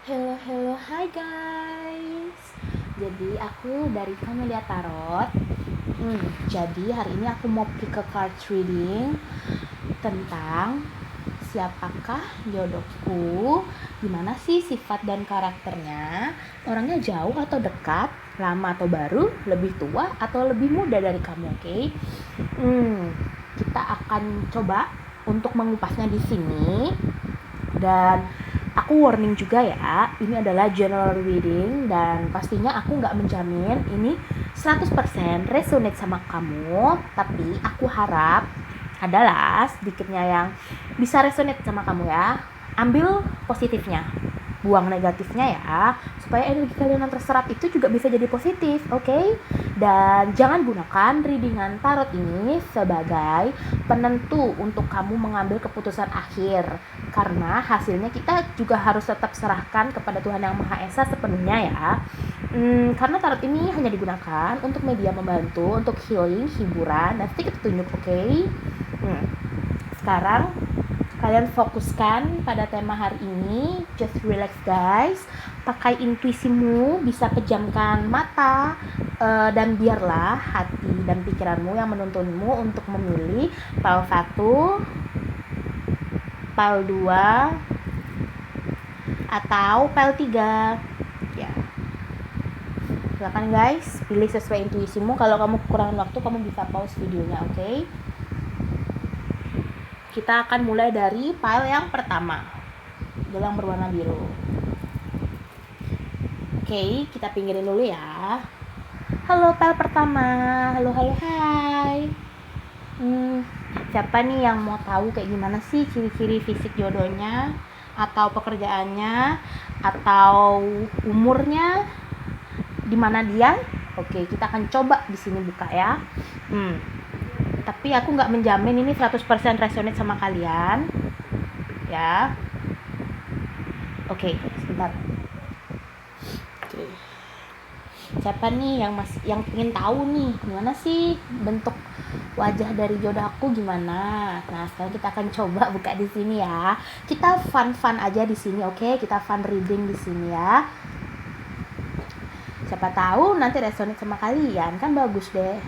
Hello, hi guys. Jadi aku dari Camelia Tarot. Jadi hari ini aku mau pick a card reading tentang siapakah jodohku, gimana sih sifat dan karakternya, orangnya jauh atau dekat, lama atau baru, lebih tua atau lebih muda dari kamu, oke? Kita akan coba untuk mengupasnya di sini. Dan aku warning juga ya, ini adalah general reading dan pastinya aku nggak menjamin ini 100% resonate sama kamu, tapi aku harap adalah sedikitnya yang bisa resonate sama kamu ya. Ambil positifnya, buang negatifnya ya, supaya energi kalian yang terserap itu juga bisa jadi positif, oke? Dan jangan gunakan readingan tarot ini sebagai penentu untuk kamu mengambil keputusan akhir, karena hasilnya kita juga harus tetap serahkan kepada Tuhan Yang Maha Esa sepenuhnya ya. Karena tarot ini hanya digunakan untuk media membantu, untuk healing, hiburan, dan sedikit petunjuk, oke? Sekarang kalian fokuskan pada tema hari ini. Just relax guys, pakai intuisimu, bisa pejamkan mata, dan biarlah hati dan pikiranmu yang menuntunmu untuk memilih pile 1, pile 2, atau pile 3 ya. Silakan guys, pilih sesuai intuisimu. Kalau kamu kekurangan waktu, kamu bisa pause videonya, oke? Kita akan mulai dari pile yang pertama, gelang berwarna biru. Oke, kita pinggirin dulu ya. Halo pile pertama, halo hai. Siapa nih yang mau tahu kayak gimana sih ciri-ciri fisik jodohnya, atau pekerjaannya, atau umurnya, di mana dia? Oke, kita akan coba di sini buka ya. Tapi aku nggak menjamin ini 100% resonate sama kalian ya. Oke, sebentar. Oke. Siapa nih yang pengen tahu nih gimana sih bentuk wajah dari jodoh aku gimana? Nah, sekarang kita akan coba buka di sini ya. Kita fun aja di sini, oke? Kita fun reading di sini ya. Siapa tahu nanti resonate sama kalian, kan bagus deh.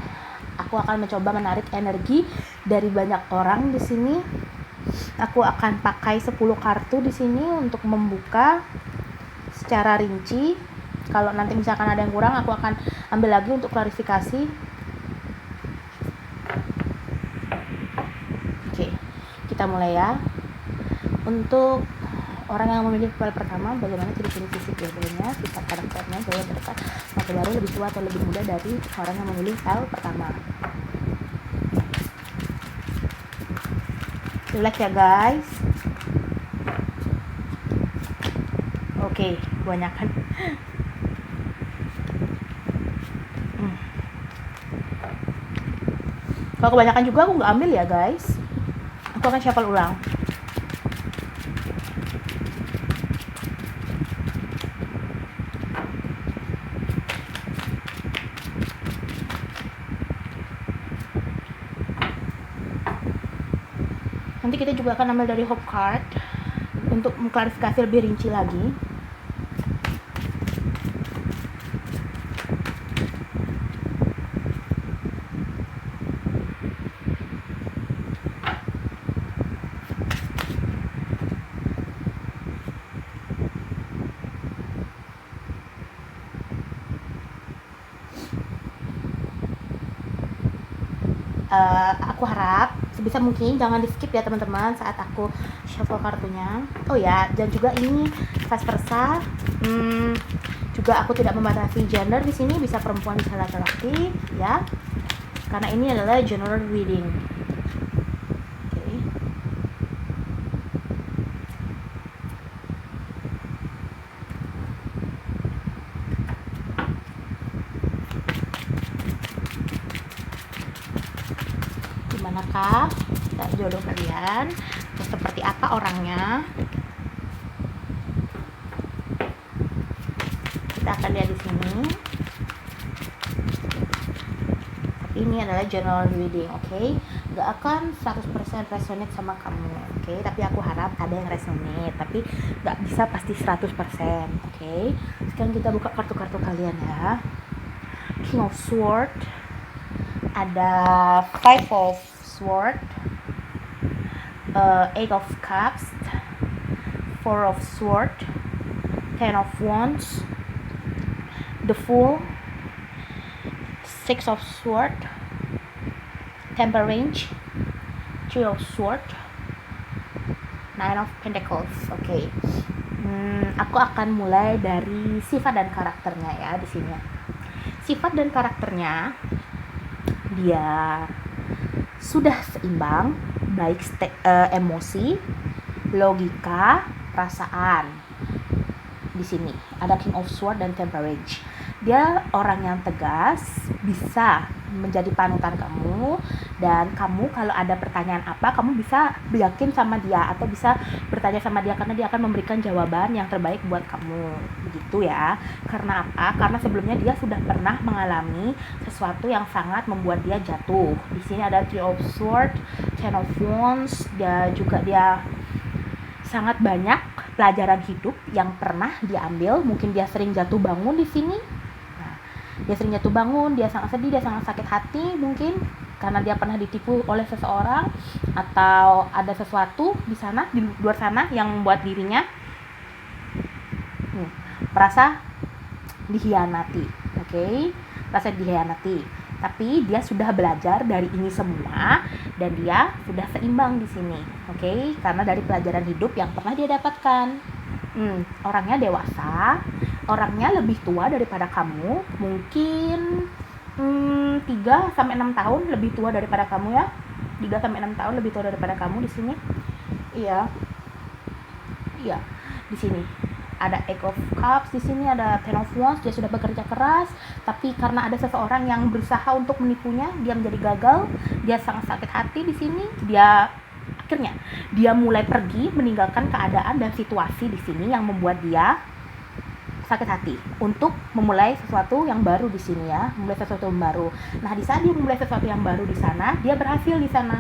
Aku akan mencoba menarik energi dari banyak orang di sini. Aku akan pakai 10 kartu di sini untuk membuka secara rinci. Kalau nanti misalkan ada yang kurang, aku akan ambil lagi untuk klarifikasi. Oke, kita mulai ya. Untuk orang yang memilih pile pertama, bagaimana ciri-ciri fisik jodohnya, sifat karakternya, jauh dekat, atau baru, lebih tua atau lebih muda dari orang yang memilih pile pertama. Relax ya guys. Oke, kebanyakan. Kalau kebanyakan juga aku nggak ambil ya guys. Aku akan shuffle ulang. Nanti kita juga akan ambil dari Hope Card untuk mengklarifikasi lebih rinci lagi. Aku harap sebisa mungkin jangan di skip ya teman-teman saat aku shuffle kartunya. Oh ya, dan juga ini vice versa. Juga aku tidak membatasi gender di sini, bisa perempuan bisa laki-laki ya. Karena ini adalah general reading. Oke. Dimanakah jodoh kalian? Terus seperti apa orangnya? Kita akan lihat di sini. Ini adalah general reading, oke? nggak akan 100% resonate sama kamu, oke? Tapi aku harap ada yang resonate, tapi nggak bisa pasti 100%, oke? Sekarang kita buka kartu-kartu kalian ya. King of Sword, ada Five of Sword, Eight of Cups, Four of Sword, Ten of Wands, the Fool, Six of Sword, Temperance, Three of Sword, Nine of Pentacles. Oke. Aku akan mulai dari sifat dan karakternya ya di sini. Sifat dan karakternya, dia sudah seimbang, baik emosi, logika, perasaan. Di sini ada King of Sword dan Temperance. Dia orang yang tegas, bisa menjadi panutan kamu, dan kamu kalau ada pertanyaan apa, kamu bisa yakin sama dia atau bisa bertanya sama dia karena dia akan memberikan jawaban yang terbaik buat kamu, begitu ya. Karena apa? Karena sebelumnya dia sudah pernah mengalami sesuatu yang sangat membuat dia jatuh. Di sini ada Three of Sword, Ten of Wands, dia sangat banyak pelajaran hidup yang pernah dia ambil. Mungkin dia sering jatuh bangun di sini. Dia sering jatuh bangun, dia sangat sedih, dia sangat sakit hati mungkin karena dia pernah ditipu oleh seseorang atau ada sesuatu di sana, di luar sana yang membuat dirinya merasa dihianati, oke? Merasa dihianati. Tapi dia sudah belajar dari ini semua dan dia sudah seimbang di sini, oke? Karena dari pelajaran hidup yang pernah dia dapatkan. Orangnya dewasa, orangnya lebih tua daripada kamu, mungkin 3-6 tahun lebih tua daripada kamu ya. 3-6 tahun lebih tua daripada kamu di sini. Iya. Di sini ada Eight of Cups, di sini ada Ten of Wands. Dia sudah bekerja keras, tapi karena ada seseorang yang berusaha untuk menipunya, dia menjadi gagal. Dia sangat sakit hati di sini. Akhirnya dia mulai pergi, meninggalkan keadaan dan situasi di sini yang membuat dia sakit hati untuk memulai sesuatu yang baru di sini ya, memulai sesuatu yang baru. Nah, di saat dia memulai sesuatu yang baru di sana, dia berhasil di sana.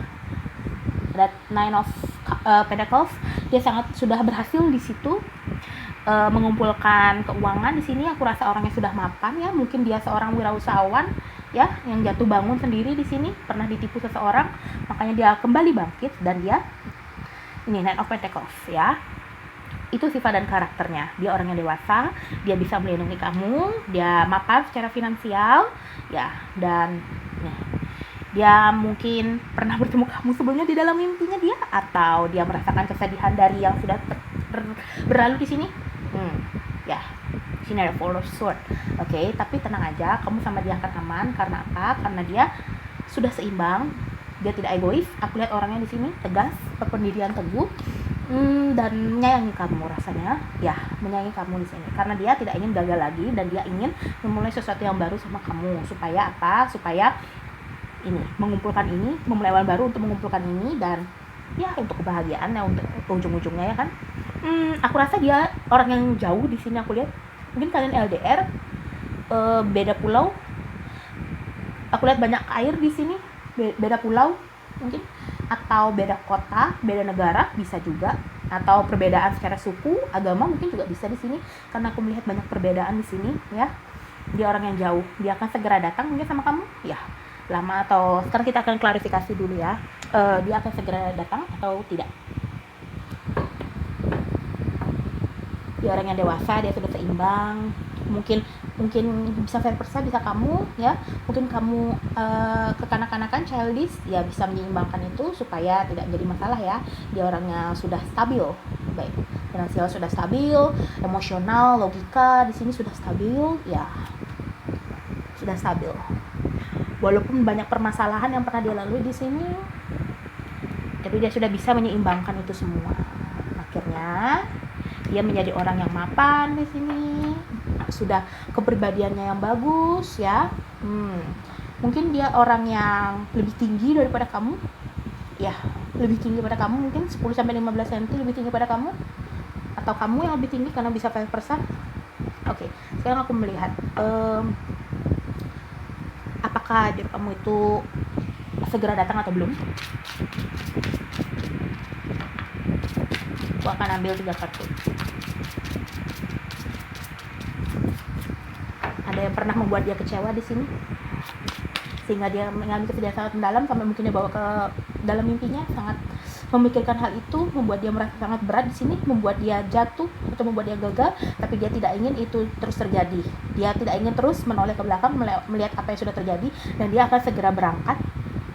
That Nine of Pentacles, dia sudah berhasil di situ mengumpulkan keuangan di sini. Aku rasa orangnya sudah mapan ya, mungkin dia seorang wirausahawan ya, yang jatuh bangun sendiri di sini, pernah ditipu seseorang, makanya dia kembali bangkit dan dia ini Nine of Pentacles ya. Itu sifat dan karakternya. Dia orang yang dewasa, dia bisa melindungi kamu, dia mapan secara finansial ya, dan dia mungkin pernah bertemu kamu sebelumnya di dalam mimpinya dia, atau dia merasakan kesedihan dari yang sudah berlalu di sini. Ya, sini ada Four of Sword. Oke, tapi tenang aja, kamu sama dia akan aman. Karena apa? Karena dia sudah seimbang, dia tidak egois. Aku lihat orangnya di sini tegas, berpendirian teguh, dan menyayangi kamu rasanya. Ya, menyayangi kamu di sini. Karena dia tidak ingin gagal lagi dan dia ingin memulai sesuatu yang baru sama kamu. Supaya apa? Supaya mengumpulkan ini, memulai awal baru untuk mengumpulkan ini, dan ya untuk kebahagiaan ya, untuk ujung-ujungnya ya kan. Aku rasa dia orang yang jauh di sini. Aku lihat mungkin kalian LDR, beda pulau. Aku lihat banyak air di sini, beda pulau mungkin, atau beda kota, beda negara bisa juga, atau perbedaan secara suku, agama mungkin juga bisa di sini. Karena aku melihat banyak perbedaan di sini ya. Dia orang yang jauh, dia akan segera datang mungkin sama kamu ya, lama atau sekarang kita akan klarifikasi dulu ya. Dia akan segera datang atau tidak. Dia orang yang dewasa, dia sudah seimbang, mungkin bisa fair-persa, bisa kamu ya, mungkin kamu kekanak-kanakan, childish ya, bisa menyeimbangkan itu supaya tidak jadi masalah ya. Dia orangnya sudah stabil, baik finansial sudah stabil, emosional, logika di sini sudah stabil ya, sudah stabil. Walaupun banyak permasalahan yang pernah dia lalui di sini, tapi dia sudah bisa menyeimbangkan itu semua. Akhirnya dia menjadi orang yang mapan di sini, sudah kepribadiannya yang bagus ya. Mungkin dia orang yang lebih tinggi daripada kamu ya, lebih tinggi daripada kamu, mungkin 10-15 cm lebih tinggi daripada kamu, atau kamu yang lebih tinggi karena bisa 5%. Oke, sekarang aku melihat apakah diri kamu itu segera datang atau belum? Aku akan ambil 3 kartu. Ada yang pernah membuat dia kecewa di sini, sehingga dia mengalami kesedihan sangat mendalam sampai mungkin dia bawa ke dalam mimpinya, sangat memikirkan hal itu, membuat dia merasa sangat berat di sini, membuat dia jatuh atau membuat dia gagal, tapi dia tidak ingin itu terus terjadi. Dia tidak ingin terus menoleh ke belakang melihat apa yang sudah terjadi, dan dia akan segera berangkat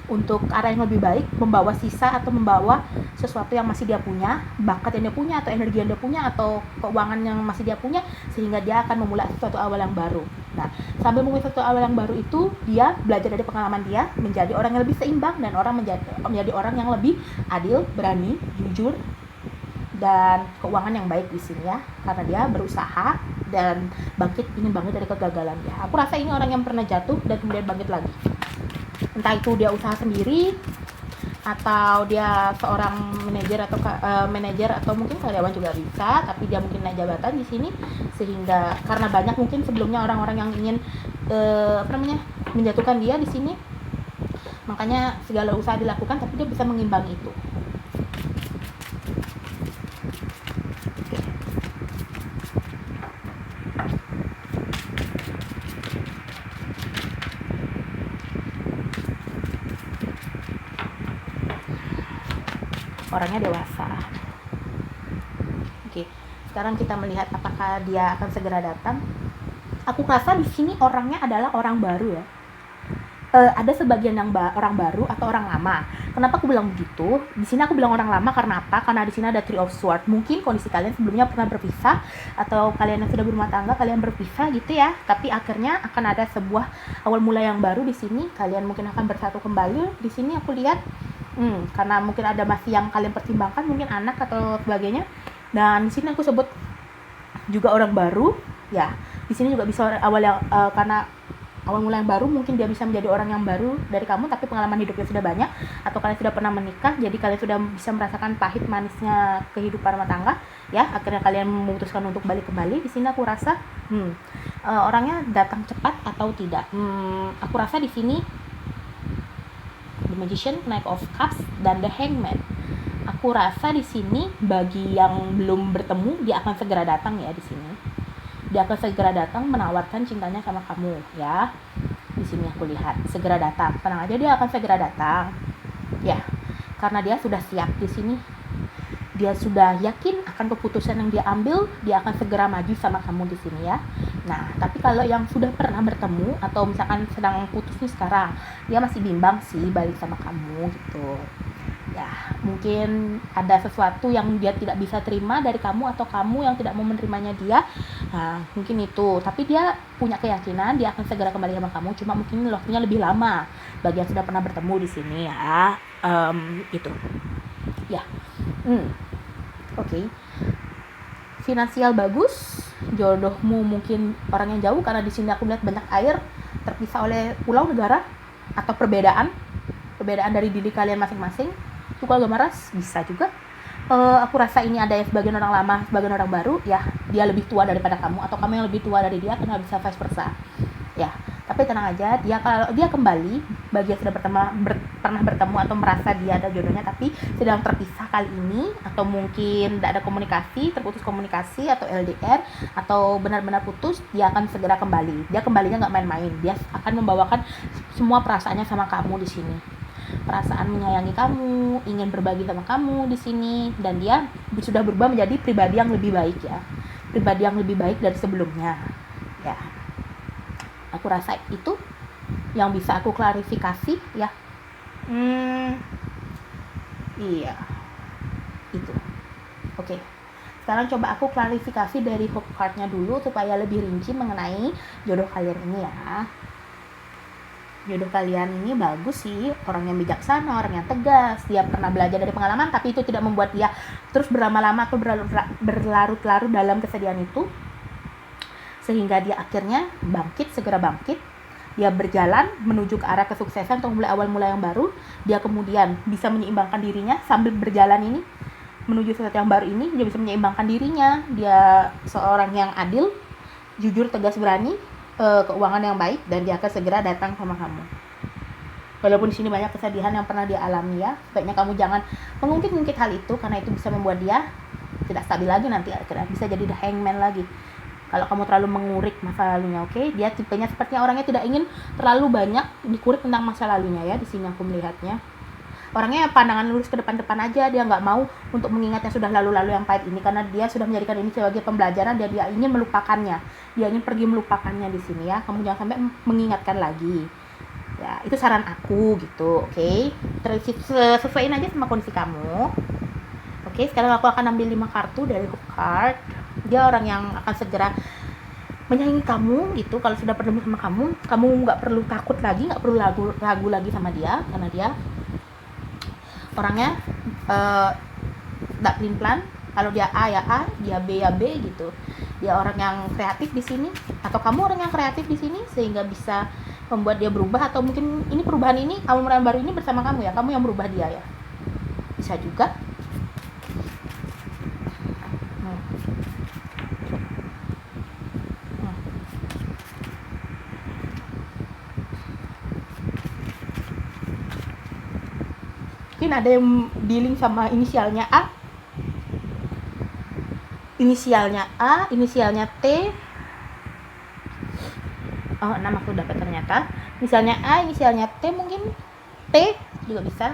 untuk arah yang lebih baik, membawa sisa atau membawa sesuatu yang masih dia punya, bakat yang dia punya atau energi yang dia punya atau keuangan yang masih dia punya, sehingga dia akan memulai sesuatu awal yang baru. Nah, sambil memulai sesuatu awal yang baru itu, dia belajar dari pengalaman dia menjadi orang yang lebih seimbang dan menjadi orang yang lebih adil, berani, jujur, dan keuangan yang baik di sini ya, karena dia berusaha dan ingin bangkit dari kegagalan dia. Aku rasa ini orang yang pernah jatuh dan kemudian bangkit lagi. Entah itu dia usaha sendiri atau dia seorang manajer atau mungkin karyawan juga bisa, tapi dia mungkin naik jabatan di sini, sehingga karena banyak mungkin sebelumnya orang-orang yang ingin menjatuhkan dia di sini, makanya segala usaha dilakukan, tapi dia bisa mengimbangi itu. Orangnya dewasa. Oke, sekarang kita melihat apakah dia akan segera datang. Aku rasa di sini orangnya adalah orang baru ya. Ada sebagian yang orang baru atau orang lama. Kenapa aku bilang begitu? Di sini aku bilang orang lama karena apa? Karena di sini ada Three of Swords. Mungkin kondisi kalian sebelumnya pernah berpisah, atau kalian yang sudah berumah tangga kalian berpisah gitu ya. Tapi akhirnya akan ada sebuah awal mula yang baru di sini. Kalian mungkin akan bersatu kembali. Di sini aku lihat karena mungkin ada masih yang kalian pertimbangkan, mungkin anak atau sebagainya. Dan di sini aku sebut juga orang baru ya. Di sini juga bisa karena awal mula yang baru, mungkin dia bisa menjadi orang yang baru dari kamu, tapi pengalaman hidupnya sudah banyak, atau kalian sudah pernah menikah, jadi kalian sudah bisa merasakan pahit manisnya kehidupan rumah tangga ya. Akhirnya kalian memutuskan untuk balik kembali. Di sini aku rasa orangnya datang cepat atau tidak. Aku rasa di sini The Magician, Knight of Cups, dan The Hangman. Aku rasa di sini bagi yang belum bertemu, dia akan segera datang ya di sini. Dia akan segera datang menawarkan cintanya sama kamu ya. Di sini aku lihat segera datang. Tenang aja, dia akan segera datang. Ya, karena dia sudah siap di sini. Dia sudah yakin akan keputusan yang dia ambil, dia akan segera maju sama kamu di sini ya. Nah, tapi kalau yang sudah pernah bertemu atau misalkan sedang putus nih sekarang, dia masih bimbang sih balik sama kamu gitu. Ya, mungkin ada sesuatu yang dia tidak bisa terima dari kamu, atau kamu yang tidak mau menerimanya dia. Nah, mungkin itu. Tapi dia punya keyakinan dia akan segera kembali sama kamu. Cuma mungkin waktunya lebih lama bagi yang sudah pernah bertemu di sini ya. Itu. Ya. Oke. Finansial bagus. Jodohmu mungkin orang yang jauh, karena di sini aku melihat banyak air terpisah oleh pulau, negara, atau perbedaan dari diri kalian masing-masing. Suka agama ras bisa juga. Aku rasa ini ada yang sebagian orang lama, sebagian orang baru ya. Dia lebih tua daripada kamu, atau kamu yang lebih tua dari dia, karena bisa vice versa ya. Tapi tenang aja, kalau dia kembali, bagi yang sudah pernah bertemu atau merasa dia ada jodohnya tapi sedang terpisah kali ini, atau mungkin tidak ada komunikasi, terputus komunikasi, atau LDR, atau benar-benar putus, dia akan segera kembali. Dia kembalinya nggak main-main. Dia akan membawakan semua perasaannya sama kamu di sini. Perasaan menyayangi kamu, ingin berbagi sama kamu di sini, dan dia sudah berubah menjadi pribadi yang lebih baik ya. Pribadi yang lebih baik dari sebelumnya. Ya. Aku rasa itu yang bisa aku klarifikasi ya. Iya. Itu. Oke. Sekarang coba aku klarifikasi dari hook card-nya dulu supaya lebih rinci mengenai jodoh kalian ini ya. Jodoh kalian ini bagus sih, orang yang bijaksana, orang yang tegas, dia pernah belajar dari pengalaman, tapi itu tidak membuat dia terus berlama-lama atau berlarut-larut dalam kesedihan itu, sehingga dia akhirnya segera bangkit. Dia berjalan menuju ke arah kesuksesan untuk mulai awal mula yang baru. Dia kemudian bisa menyeimbangkan dirinya sambil berjalan ini menuju sesuatu yang baru ini. Dia bisa menyeimbangkan dirinya. Dia seorang yang adil, jujur, tegas, berani, keuangan yang baik, dan dia akan segera datang sama kamu. Walaupun di sini banyak kesedihan yang pernah dia alami ya, sebaiknya kamu jangan mengungkit-ungkit hal itu karena itu bisa membuat dia tidak stabil lagi nanti, akhirnya bisa jadi the hangman lagi. Kalau kamu terlalu mengurik masa lalunya, oke? Dia tipenya sepertinya orangnya tidak ingin terlalu banyak dikurik tentang masa lalunya ya, di sini aku melihatnya. Orangnya pandangan lurus ke depan-depan aja, dia nggak mau untuk mengingat yang sudah lalu-lalu yang pahit ini karena dia sudah menjadikan ini sebagai pembelajaran, dia ingin melupakannya, dia ingin pergi melupakannya di sini ya. Kamu jangan sampai mengingatkan lagi. Ya, itu saran aku gitu, oke? Terus sesuaiin aja sama kondisi kamu. Oke, sekarang aku akan ambil 5 kartu dari hook card. Dia orang yang akan segera menyayangi kamu gitu. Kalau sudah bertemu sama kamu nggak perlu takut lagi, nggak perlu ragu lagi sama dia karena dia orangnya nggak pelin-pelan. Kalau dia A ya A, dia B ya B gitu. Dia orang yang kreatif di sini, atau kamu orang yang kreatif di sini sehingga bisa membuat dia berubah, atau mungkin ini perubahan ini, kamu yang baru ini bersama kamu ya, kamu yang berubah dia ya, bisa juga. Mungkin ada yang dealing sama inisialnya A, inisialnya T. Oh, nama aku dapat ternyata. Misalnya A, inisialnya T, mungkin T juga bisa.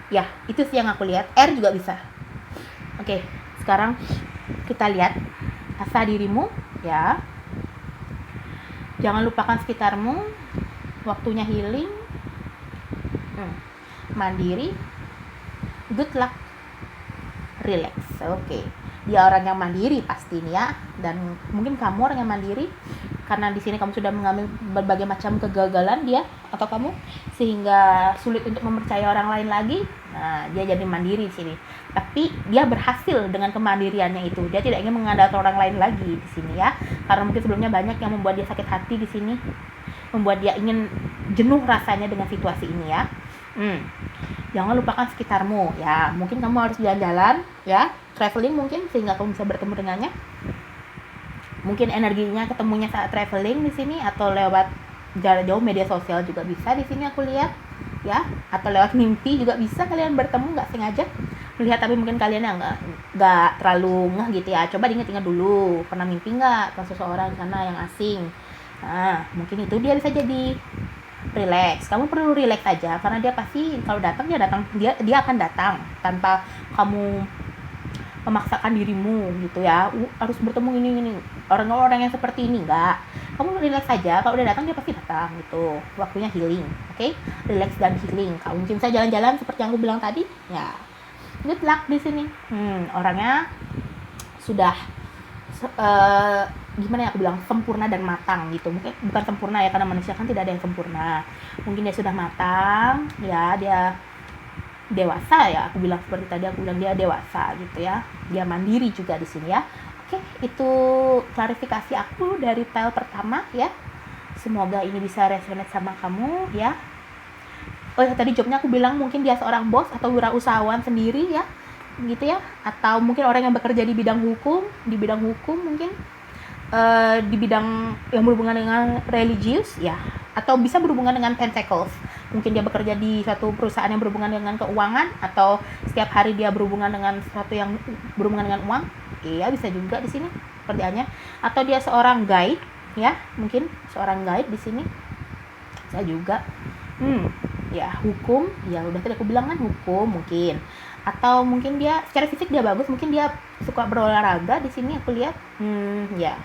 Ya, itu sih yang aku lihat. R juga bisa. Oke, sekarang kita lihat asa dirimu ya. Jangan lupakan sekitarmu. Waktunya healing. Mandiri. Good luck. Relax. Oke. Dia orang yang mandiri pasti nih ya, dan mungkin kamu orang yang mandiri karena di sini kamu sudah mengalami berbagai macam kegagalan dia atau kamu sehingga sulit untuk mempercayai orang lain lagi. Nah, dia jadi mandiri di sini. Tapi dia berhasil dengan kemandiriannya itu. Dia tidak ingin mengandalkan orang lain lagi di sini ya. Karena mungkin sebelumnya banyak yang membuat dia sakit hati di sini, membuat dia ingin jenuh rasanya dengan situasi ini ya. Jangan lupakan sekitarmu ya. Mungkin kamu harus jalan-jalan ya, traveling mungkin sehingga kamu bisa bertemu dengannya. Mungkin energinya ketemunya saat traveling di sini, atau lewat jarak jauh media sosial juga bisa di sini aku lihat ya, atau lewat mimpi juga bisa kalian bertemu nggak sengaja melihat, tapi mungkin kalian yang nggak terlalu ngeh gitu ya. Coba diingat-ingat dulu, pernah mimpi nggak ke seseorang sana yang asing. Nah, mungkin itu dia bisa jadi. Relax, kamu perlu relax aja karena dia pasti kalau datang dia akan datang tanpa kamu memaksakan dirimu gitu ya, harus bertemu ini orang-orang yang seperti ini, enggak. Kamu relax aja, kalau udah datang dia pasti datang gitu. Waktunya healing, oke? Relax dan healing. Kamu mungkin bisa jalan-jalan seperti yang aku bilang tadi ya. Good luck di sini. Orangnya sudah gimana ya aku bilang, sempurna dan matang gitu. Mungkin bukan sempurna ya, karena manusia kan tidak ada yang sempurna. Mungkin dia sudah matang ya, dia dewasa ya, aku bilang seperti tadi aku bilang dia dewasa gitu ya. Dia mandiri juga di sini ya. Oke, itu klarifikasi aku dari pile pertama ya. Semoga ini bisa resonate sama kamu ya. Oh ya, tadi jawabnya aku bilang mungkin dia seorang bos atau wirausahawan sendiri ya, gitu ya. Atau mungkin orang yang bekerja di bidang hukum mungkin di bidang yang berhubungan dengan religius ya, atau bisa berhubungan dengan pentacles. Mungkin dia bekerja di suatu perusahaan yang berhubungan dengan keuangan, atau setiap hari dia berhubungan dengan sesuatu yang berhubungan dengan uang. Iya, bisa juga di sini kerjaannya. Atau dia seorang guide ya, mungkin seorang guide di sini. Bisa juga. Ya, hukum, ya udah tadi aku bilang kan hukum mungkin. Atau mungkin dia secara fisik dia bagus, mungkin dia suka berolahraga di sini aku lihat. Ya.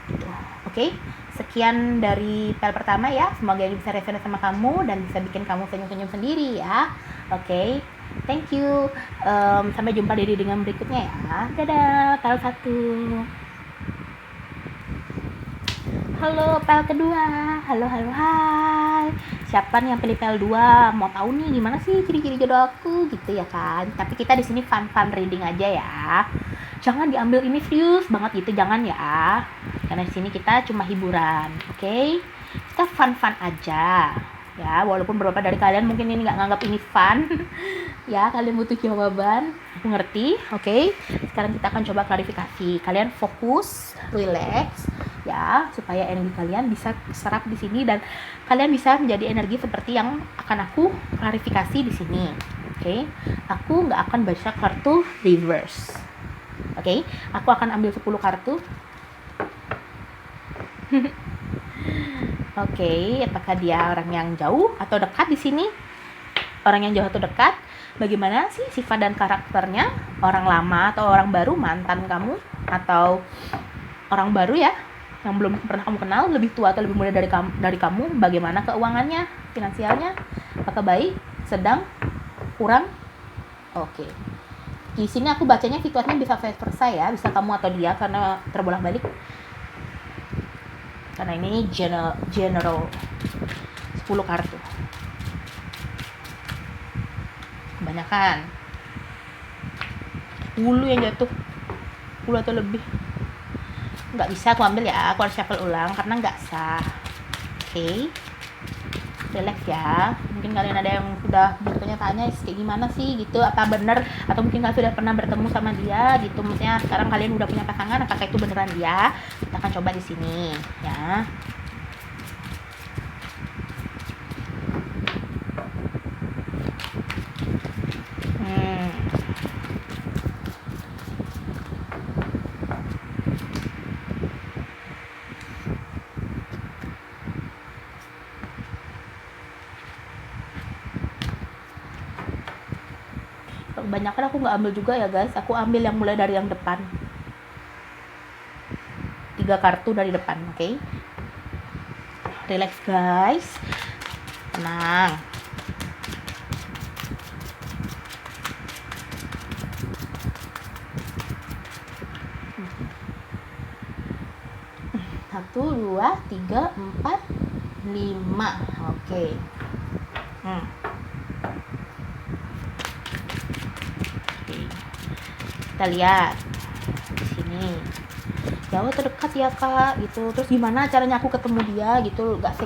Gitu. Oke, sekian dari pel pertama ya. Semoga ini bisa resonate sama kamu dan bisa bikin kamu senyum-senyum sendiri ya. Oke, thank you. Sampai jumpa di readingan berikutnya ya. Dadah, pel 1. Halo, pel kedua. Halo, hai. Siapa nih yang pilih pel 2? Mau tahu nih gimana sih ciri-ciri jodoh aku gitu ya kan. Tapi kita di sini fun reading aja ya. Jangan diambil ini serius banget gitu, jangan ya. Karena di sini kita cuma hiburan, oke? Kita fun aja. Ya, walaupun beberapa dari kalian mungkin ini nggak nganggap ini fun. Ya, kalian butuh jawaban. Aku ngerti, oke? Sekarang kita akan coba klarifikasi. Kalian fokus, relax. ya, supaya energi kalian bisa serap di sini dan kalian bisa menjadi energi seperti yang akan aku klarifikasi di sini. Oke, aku nggak akan baca kartu reverse. Oke, aku akan ambil 10 kartu. Oke, apakah dia orang yang jauh atau dekat di sini? Orang yang jauh atau dekat? Bagaimana sih sifat dan karakternya? Orang lama atau orang baru, mantan kamu atau orang baru ya, yang belum pernah kamu kenal, lebih tua atau lebih muda dari kamu? Bagaimana keuangannya, finansialnya? Apakah baik, sedang, kurang? Oke. Di sini aku bacanya situasinya bisa vice versa ya, bisa kamu atau dia karena terbolak-balik. Karena ini general 10 kartu. Kebanyakan 10 yang jatuh, 10 atau lebih. Nggak bisa aku ambil ya, aku harus shuffle ulang karena nggak sah. Oke, relax ya. Mungkin kalian ada yang sudah bertanya-tanya kayak gimana sih gitu, apa bener, atau mungkin kalian sudah pernah bertemu sama dia gitu, maksudnya sekarang kalian udah punya pasangan, apakah itu beneran dia? Kita akan coba di sini ya. Kebanyakan aku nggak ambil juga ya guys, aku ambil yang mulai dari yang depan, 3 kartu dari depan. Oke, relax guys, tenang. Satu, dua, tiga, empat, 5. Oke. Kita lihat di sini, jauh atau dekat ya kak gitu. Terus gimana caranya aku ketemu dia gitu, nggak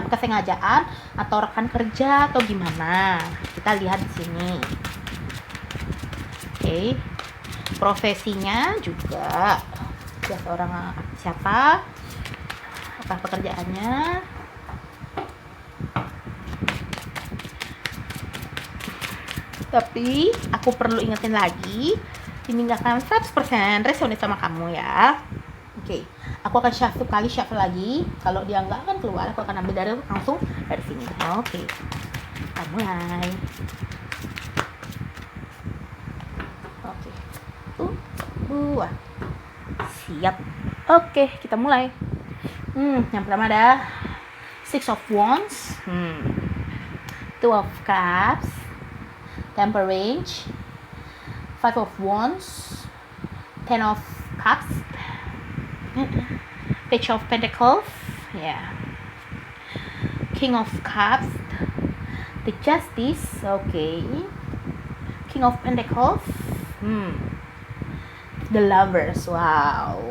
kesengajaan atau rekan kerja atau gimana? Kita lihat di sini. Oke, profesinya juga dia seorang siapa, apa pekerjaannya. Tapi aku perlu ingetin lagi, ini nggak akan 100% resonate sama kamu ya. Oke, aku akan shuffle lagi. Kalau dia nggak akan keluar, aku akan ambil langsung dari sini. Oke, kita mulai. Oke, 2. Siap. Oke, kita mulai. Yang pertama ada 6 of Wands, 2 of Cups, Temperance, 5 of Wands, 10 of Cups, Page of Pentacles, yeah, King of Cups, the Justice, okay, King of Pentacles, the Lovers, wow,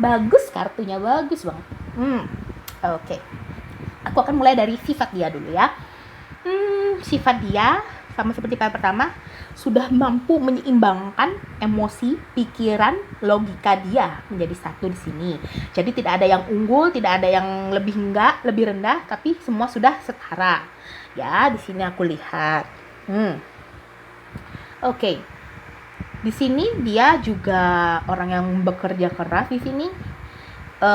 bagus kartunya, bagus banget. Oke. Aku akan mulai dari sifat dia dulu ya. Sifat dia sama seperti kali pertama, sudah mampu menyeimbangkan emosi, pikiran, logika dia menjadi satu di sini. Jadi tidak ada yang unggul, tidak ada yang lebih lebih rendah, tapi semua sudah setara. Ya, di sini aku lihat. Oke. Di sini dia juga orang yang bekerja keras di sini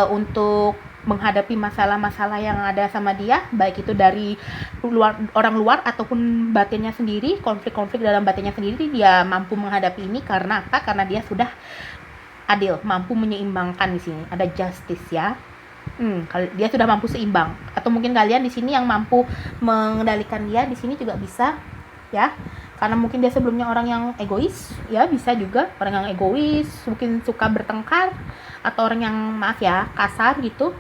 untuk menghadapi masalah-masalah yang ada sama dia, baik itu dari orang luar ataupun batinnya sendiri, konflik-konflik dalam batinnya sendiri, dia mampu menghadapi ini karena apa? Karena dia sudah adil, mampu menyeimbangkan di sini. Ada justice ya. Dia sudah mampu seimbang. Atau mungkin kalian di sini yang mampu mengendalikan dia di sini juga bisa ya. Karena mungkin dia sebelumnya orang yang egois, ya bisa juga orang yang egois, mungkin suka bertengkar atau orang yang maaf ya, kasar gitu.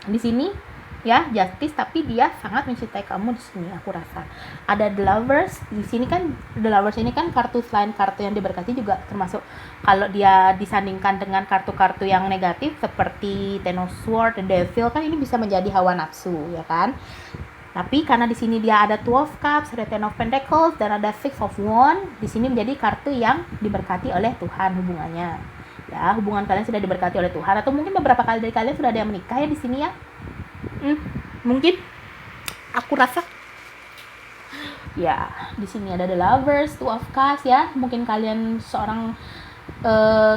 Di sini ya justice, tapi dia sangat mencintai kamu di sini aku rasa. Ada the Lovers di sini kan, the Lovers ini kan kartu selain kartu yang diberkati juga termasuk kalau dia disandingkan dengan kartu-kartu yang negatif seperti Ten of Swords, the Devil kan ini bisa menjadi hawa nafsu ya kan. Tapi karena di sini dia ada 2 of Cups, ada 10 of Pentacles, dan ada 6 of Wands, di sini menjadi kartu yang diberkati oleh Tuhan hubungannya. ya, hubungan kalian sudah diberkati oleh Tuhan, atau mungkin beberapa kali dari kalian sudah ada yang menikah ya di sini ya. Mungkin aku rasa ya di sini ada the lovers, two of cups ya. Mungkin kalian seorang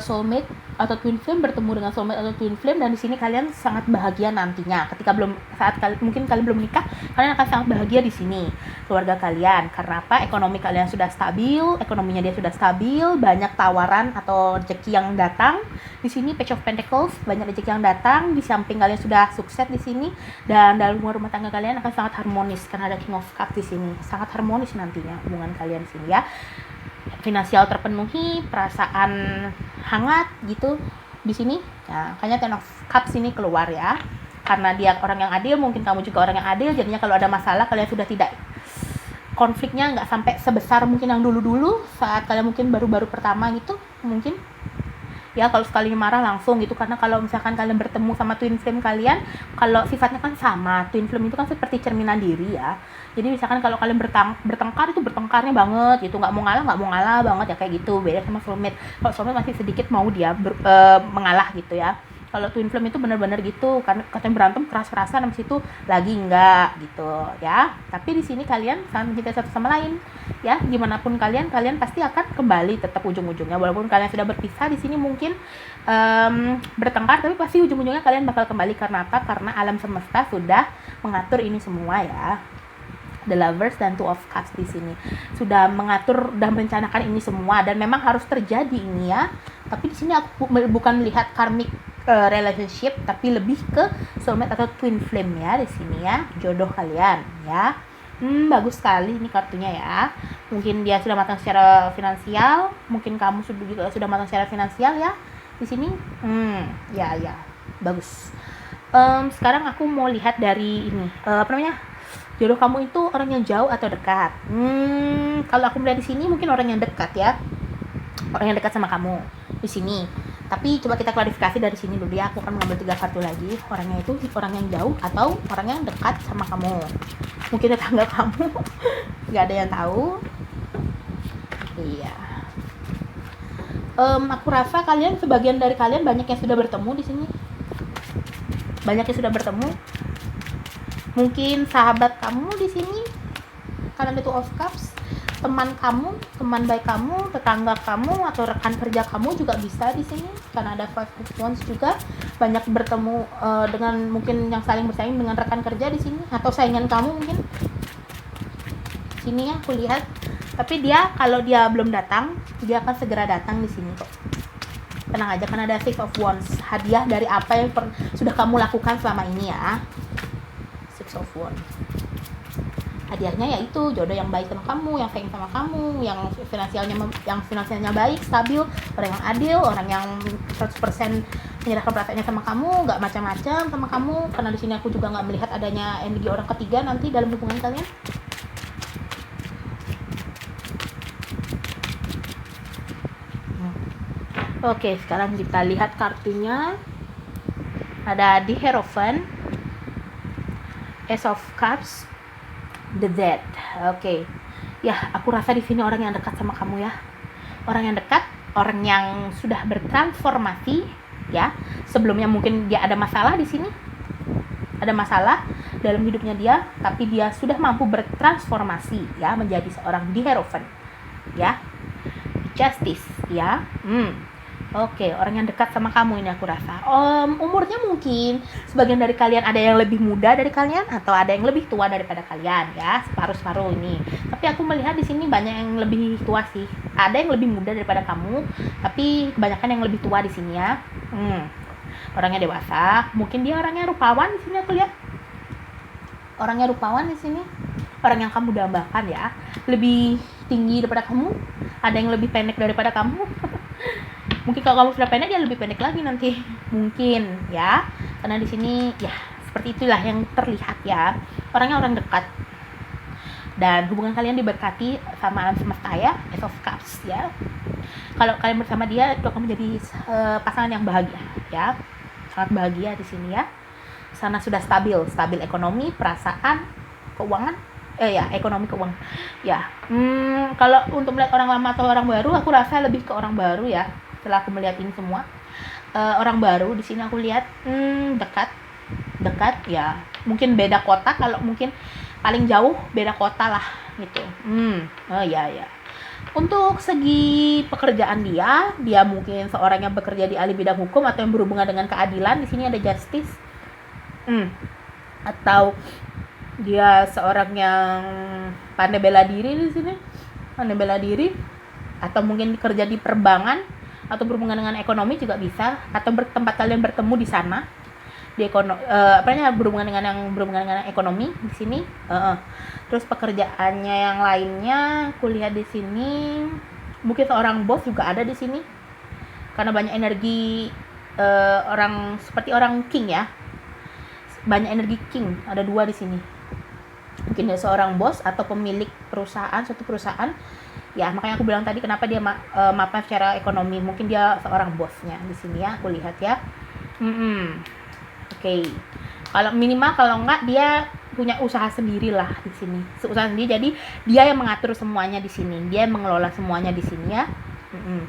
soulmate atau twin flame bertemu dengan soulmate atau twin flame, dan di sini kalian sangat bahagia nantinya ketika mungkin kalian belum menikah, kalian akan sangat bahagia di sini keluarga kalian. Karena apa? Ekonomi kalian sudah stabil, ekonominya dia sudah stabil, banyak tawaran atau rezeki yang datang. Di sini Page of Pentacles, banyak rezeki yang datang, di samping kalian sudah sukses di sini, dan dalam rumah tangga kalian akan sangat harmonis karena ada King of Cups di sini. Sangat harmonis nantinya hubungan kalian di sini ya. Finansial terpenuhi, perasaan hangat gitu di sini. Nah, makanya Ten of Cups ini keluar ya. Karena dia orang yang adil, mungkin kamu juga orang yang adil, jadinya kalau ada masalah kalian sudah tidak, konfliknya nggak sampai sebesar mungkin yang dulu-dulu saat kalian mungkin baru-baru pertama gitu mungkin. Ya, kalau sekali marah langsung gitu, karena kalau misalkan kalian bertemu sama twin flame kalian, kalau sifatnya kan sama, twin flame itu kan seperti cerminan diri ya. Jadi misalkan kalau kalian bertengkar itu bertengkarnya banget gitu, nggak mau ngalah banget ya kayak gitu. Beda sama soulmate. Kalau soulmate masih sedikit mau dia mengalah gitu ya. Kalau twin flame itu benar-benar gitu, karena kalian berantem keras-kerasan, habis itu lagi enggak gitu ya. Tapi di sini kalian saling mencintai satu sama lain ya. Gimana pun kalian pasti akan kembali tetap ujung-ujungnya, walaupun kalian sudah berpisah di sini mungkin bertengkar, tapi pasti ujung-ujungnya kalian bakal kembali. Karena apa? Karena alam semesta sudah mengatur ini semua ya. The Lovers dan Two of Cups di sini sudah mengatur dan merencanakan ini semua, dan memang harus terjadi ini ya. Tapi di sini aku bukan melihat karmic relationship, tapi lebih ke soulmate atau twin flame ya di sini ya, jodoh kalian ya. Bagus sekali ini kartunya ya. Mungkin dia sudah matang secara finansial, mungkin kamu juga sudah matang secara finansial ya di sini. Ya bagus. Sekarang aku mau lihat dari ini jodoh kamu itu orang yang jauh atau dekat. Kalau aku melihat di sini mungkin orang yang dekat ya, orang yang dekat sama kamu di sini. Tapi coba kita klarifikasi dari sini dulu ya. Aku akan mengambil 3 kartu lagi. Orangnya itu orang yang jauh atau orang yang dekat sama kamu. Mungkin tetangga kamu, nggak ada yang tahu. Iya. Aku rasa sebagian dari kalian banyak yang sudah bertemu di sini. Banyak yang sudah bertemu. Mungkin sahabat kamu di sini, karena itu Two of Cups. Teman kamu, teman baik kamu, tetangga kamu, atau rekan kerja kamu juga bisa di sini, karena ada Five of Wands juga. Banyak bertemu dengan mungkin yang saling bersaing dengan rekan kerja di sini, atau saingan kamu mungkin. Sini ya aku lihat. Tapi kalau dia belum datang, dia akan segera datang di sini kok. Tenang aja, karena ada Six of Wands, hadiah dari apa yang sudah kamu lakukan selama ini ya. Six of Wands. Hadiahnya yaitu jodoh yang baik sama kamu, yang sayang sama kamu, yang finansialnya baik, stabil, orang yang adil, orang yang 100% menyerahkan perasaannya sama kamu, nggak macam-macam sama kamu. Karena di sini aku juga nggak melihat adanya energi orang ketiga nanti dalam hubungan kalian. Oke, sekarang kita lihat kartunya. Ada The Hierophant, Ace of Cups, The Dead. Oke. Ya, aku rasa di sini orang yang dekat sama kamu ya. Orang yang dekat, orang yang sudah bertransformasi ya. Sebelumnya mungkin dia ada masalah di sini. Ada masalah dalam hidupnya dia, tapi dia sudah mampu bertransformasi ya menjadi seorang The Hierophant. Ya. Justice ya. Oke, orang yang dekat sama kamu ini aku rasa. Umurnya mungkin sebagian dari kalian ada yang lebih muda dari kalian, atau ada yang lebih tua daripada kalian ya, separuh-separuh ini. Tapi aku melihat di sini banyak yang lebih tua sih. Ada yang lebih muda daripada kamu, tapi kebanyakan yang lebih tua di sini ya. Orangnya dewasa, mungkin dia orangnya rupawan di sini aku lihat. Orangnya rupawan di sini. Orang yang kamu dambakan ya. Lebih tinggi daripada kamu, ada yang lebih pendek daripada kamu. Mungkin kalau kamu sudah pendek, dia lebih pendek lagi nanti. Mungkin ya. Karena di sini ya seperti itulah yang terlihat ya. Orangnya orang dekat. Dan hubungan kalian diberkati sama alam semesta ya. Ace of Cups ya. Kalau kalian bersama dia, itu akan menjadi pasangan yang bahagia ya. Sangat bahagia di sini ya. Sana sudah stabil ekonomi, perasaan, keuangan. Ekonomi, keuangan. Ya. Kalau untuk melihat orang lama atau orang baru, aku rasa lebih ke orang baru ya. Setelah aku melihat ini semua, orang baru di sini aku lihat. Dekat ya, mungkin beda kota, kalau mungkin paling jauh beda kota lah gitu. Oh ya. Untuk segi pekerjaan dia mungkin seorang yang bekerja di ahli bidang hukum atau yang berhubungan dengan keadilan. Di sini ada justice. Atau dia seorang yang pandai bela diri di sini. Pandai bela diri, atau mungkin kerja di perbankan atau berhubungan dengan ekonomi juga bisa, atau tempat kalian bertemu di sana di berhubungan dengan ekonomi di sini. Terus pekerjaannya yang lainnya kulihat di sini mungkin seorang bos juga ada di sini karena banyak energi, orang seperti orang king ya, banyak energi king, ada 2 di sini. Mungkin dia seorang bos atau pemilik suatu perusahaan ya, makanya aku bilang tadi kenapa dia mapan secara ekonomi, mungkin dia seorang bosnya di sini ya, aku lihat ya. Oke. Kalau minimal, kalau enggak dia punya usaha sendiri lah di sini. Usaha sendiri, jadi dia yang mengatur semuanya di sini. Dia yang mengelola semuanya di sini ya.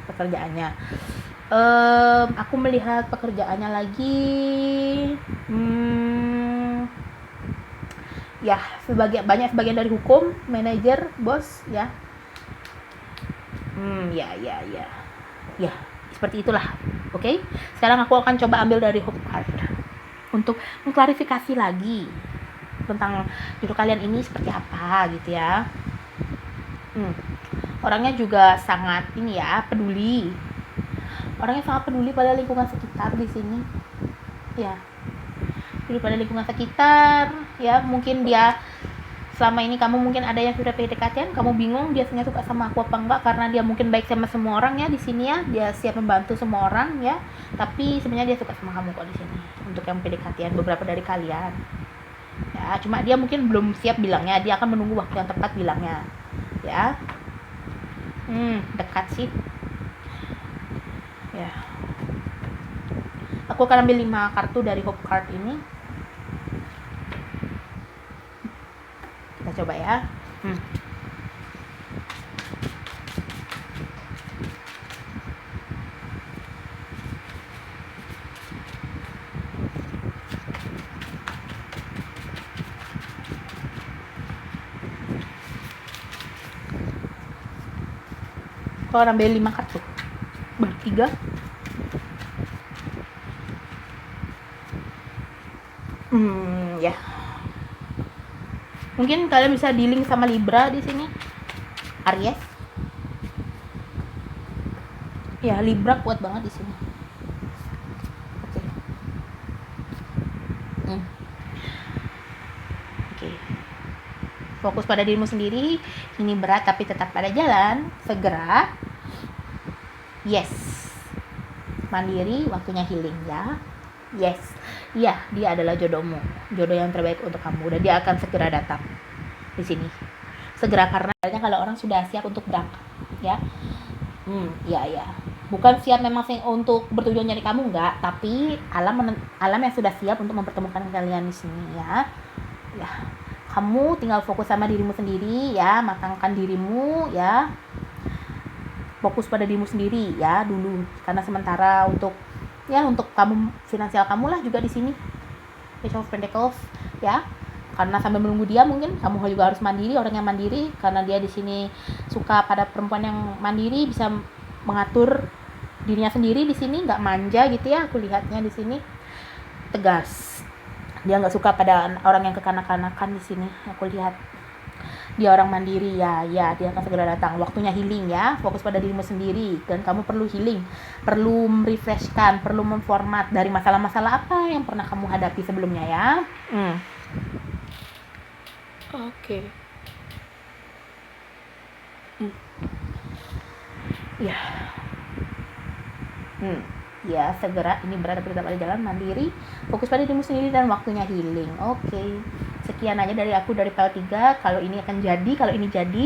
Pekerjaannya. Aku melihat pekerjaannya lagi. Ya, banyak sebagian dari hukum, manajer, bos ya. Ya, seperti itulah. Oke. Sekarang aku akan coba ambil dari hook card untuk mengklarifikasi lagi tentang judul kalian ini seperti apa gitu ya. Orangnya juga sangat peduli. Orangnya sangat peduli pada lingkungan sekitar di sini. Ya. Peduli pada lingkungan sekitar ya, mungkin dia selama ini kamu mungkin ada yang sudah PDKT, kamu bingung dia sebenarnya suka sama aku apa enggak, karena dia mungkin baik sama semua orang ya di sini ya, dia siap membantu semua orang ya, tapi sebenarnya dia suka sama kamu kok di sini. Untuk yang PDKT beberapa dari kalian ya, cuma dia mungkin belum siap bilangnya, dia akan menunggu waktu yang tepat bilangnya ya. Dekat sih ya. Aku akan ambil 5 kartu dari hope card ini. Kita coba ya. Kalau ambil 5 kartu bertiga. Ya. Mungkin kalian bisa dealing sama Libra di sini. Aries. Ya, Libra kuat banget di sini. Oke. Oke. Fokus pada dirimu sendiri. Ini berat tapi tetap pada jalan. Segera. Yes. Mandiri, waktunya healing ya. Yes. Iya, dia adalah jodohmu. Jodoh yang terbaik untuk kamu. Dan dia akan segera datang di sini. Segera, karena kalau orang sudah siap untuk berangkat ya. Ya. Bukan siap memang untuk bertujuan nyari kamu, enggak, tapi alam yang sudah siap untuk mempertemukan kalian di sini ya. Ya. Kamu tinggal fokus sama dirimu sendiri ya, matangkan dirimu ya. Fokus pada dirimu sendiri ya dulu, karena sementara untuk kamu, finansial kamu lah juga di sini. Page of Pentacles ya. Karena sambil menunggu dia, mungkin kamu juga harus mandiri, orang yang mandiri, karena dia di sini suka pada perempuan yang mandiri, bisa mengatur dirinya sendiri di sini, nggak manja gitu ya. Aku lihatnya di sini tegas. Dia nggak suka pada orang yang kekanak-kanakan di sini. Aku lihat dia orang mandiri ya, dia akan segera datang. Waktunya healing ya, fokus pada dirimu sendiri, dan kamu perlu healing, perlu merefreshkan, perlu memformat dari masalah-masalah apa yang pernah kamu hadapi sebelumnya ya. Oke. Ya. Ya, segera, ini berada pada jalan, mandiri, fokus pada dirimu sendiri, dan waktunya healing. Oke. Sekian aja dari aku, dari PL 3. Kalau ini jadi,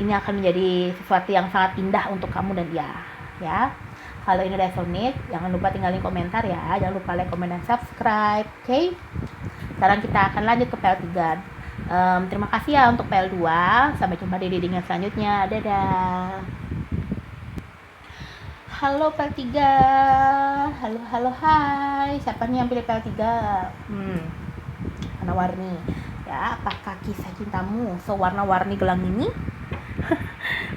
ini akan menjadi sesuatu yang sangat indah untuk kamu dan dia ya. Kalau ini resonate, jangan lupa tinggalin komentar ya, jangan lupa like, comment, dan subscribe. Oke. Sekarang kita akan lanjut ke PL 3. Terima kasih ya untuk PL 2. Sampai jumpa di reading yang selanjutnya. Dadah. Halo PL3. Halo, halo, hai. Siapa nih yang pilih PL3? Warna-warni. Ya, apakah kisah cintamu sewarna-warni gelang ini?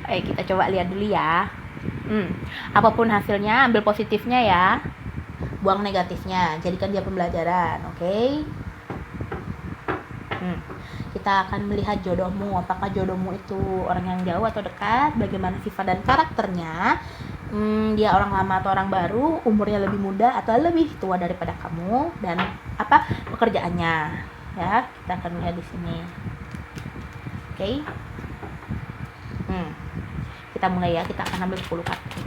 Ayo kita coba lihat dulu ya. Apapun hasilnya, ambil positifnya ya. Buang negatifnya. Jadikan dia pembelajaran, oke? Kita akan melihat jodohmu. Apakah jodohmu itu orang yang jauh atau dekat? Bagaimana sifat dan karakternya? Dia orang lama atau orang baru? Umurnya lebih muda atau lebih tua daripada kamu? Dan apa pekerjaannya? Ya, kita akan lihat di sini. Oke. Kita mulai ya. Kita akan ambil 10 kartu.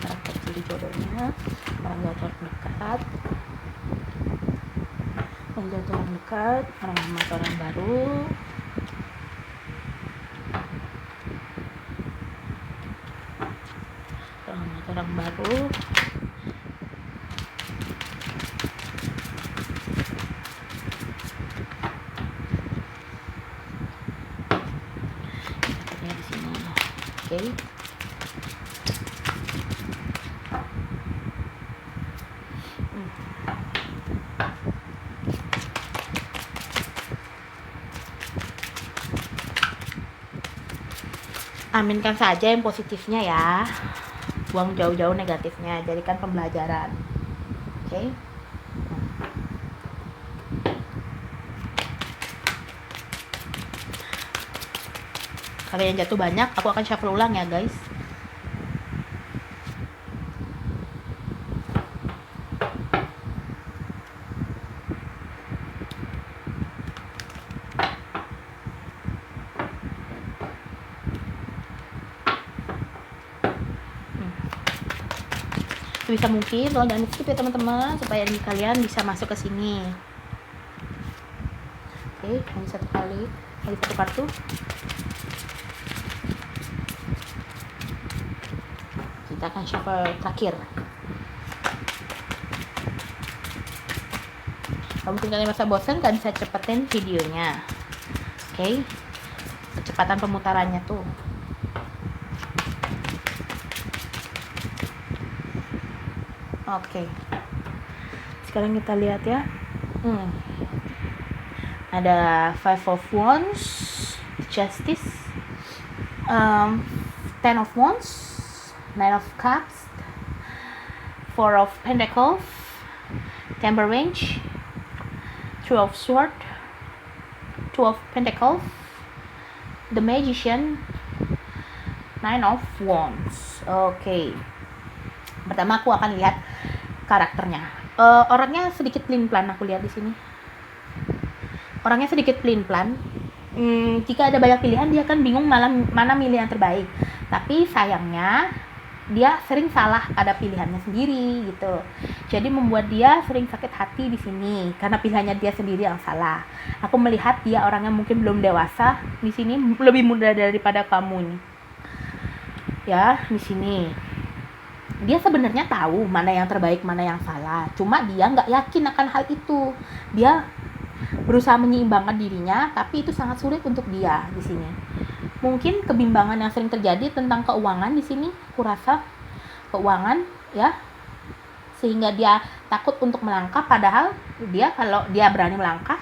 Karakter ciri jodohnya. Orang jauh atau orang dekat. Orang jauh atau orang dekat. Orang lama atau orang baru. Orang baru. Kita di sini. Oke. Aminkan saja yang positifnya ya. Buang jauh-jauh negatifnya, jadikan pembelajaran. Oke. Kalau yang jatuh banyak, aku akan shuffle ulang ya guys. Bisa mungkin tolong jangan skip ya teman-teman, supaya kalian bisa masuk ke sini. Oke, hanya satu kali, lagi satu kartu. Kita akan shuffle terakhir. Kalau mungkin kalian merasa bosan, kalian bisa cepetin videonya. Oke, kecepatan pemutarannya tuh. Oke. Sekarang kita lihat ya. Ada 5 of Wands, Justice, 10 of Wands, 9 of Cups, 4 of Pentacles, Temperance, 2 of Swords, 2 of Pentacles, The Magician, 9 of Wands. Oke. Pertama aku akan lihat karakternya. Orangnya sedikit pelin-pelan, aku lihat di sini. Orangnya sedikit pelin-pelan. Jika ada banyak pilihan, dia akan bingung mana milih yang terbaik. Tapi sayangnya dia sering salah pada pilihannya sendiri gitu. Jadi membuat dia sering sakit hati di sini karena pilihannya dia sendiri yang salah. Aku melihat dia orangnya mungkin belum dewasa di sini, lebih muda daripada kamu nih. Ya, di sini. Dia sebenarnya tahu mana yang terbaik, mana yang salah. Cuma dia nggak yakin akan hal itu. Dia berusaha menyeimbangkan dirinya, tapi itu sangat sulit untuk dia di sini. Mungkin kebimbangan yang sering terjadi tentang keuangan di sini, kurasa keuangan ya, sehingga dia takut untuk melangkah. Padahal dia kalau dia berani melangkah,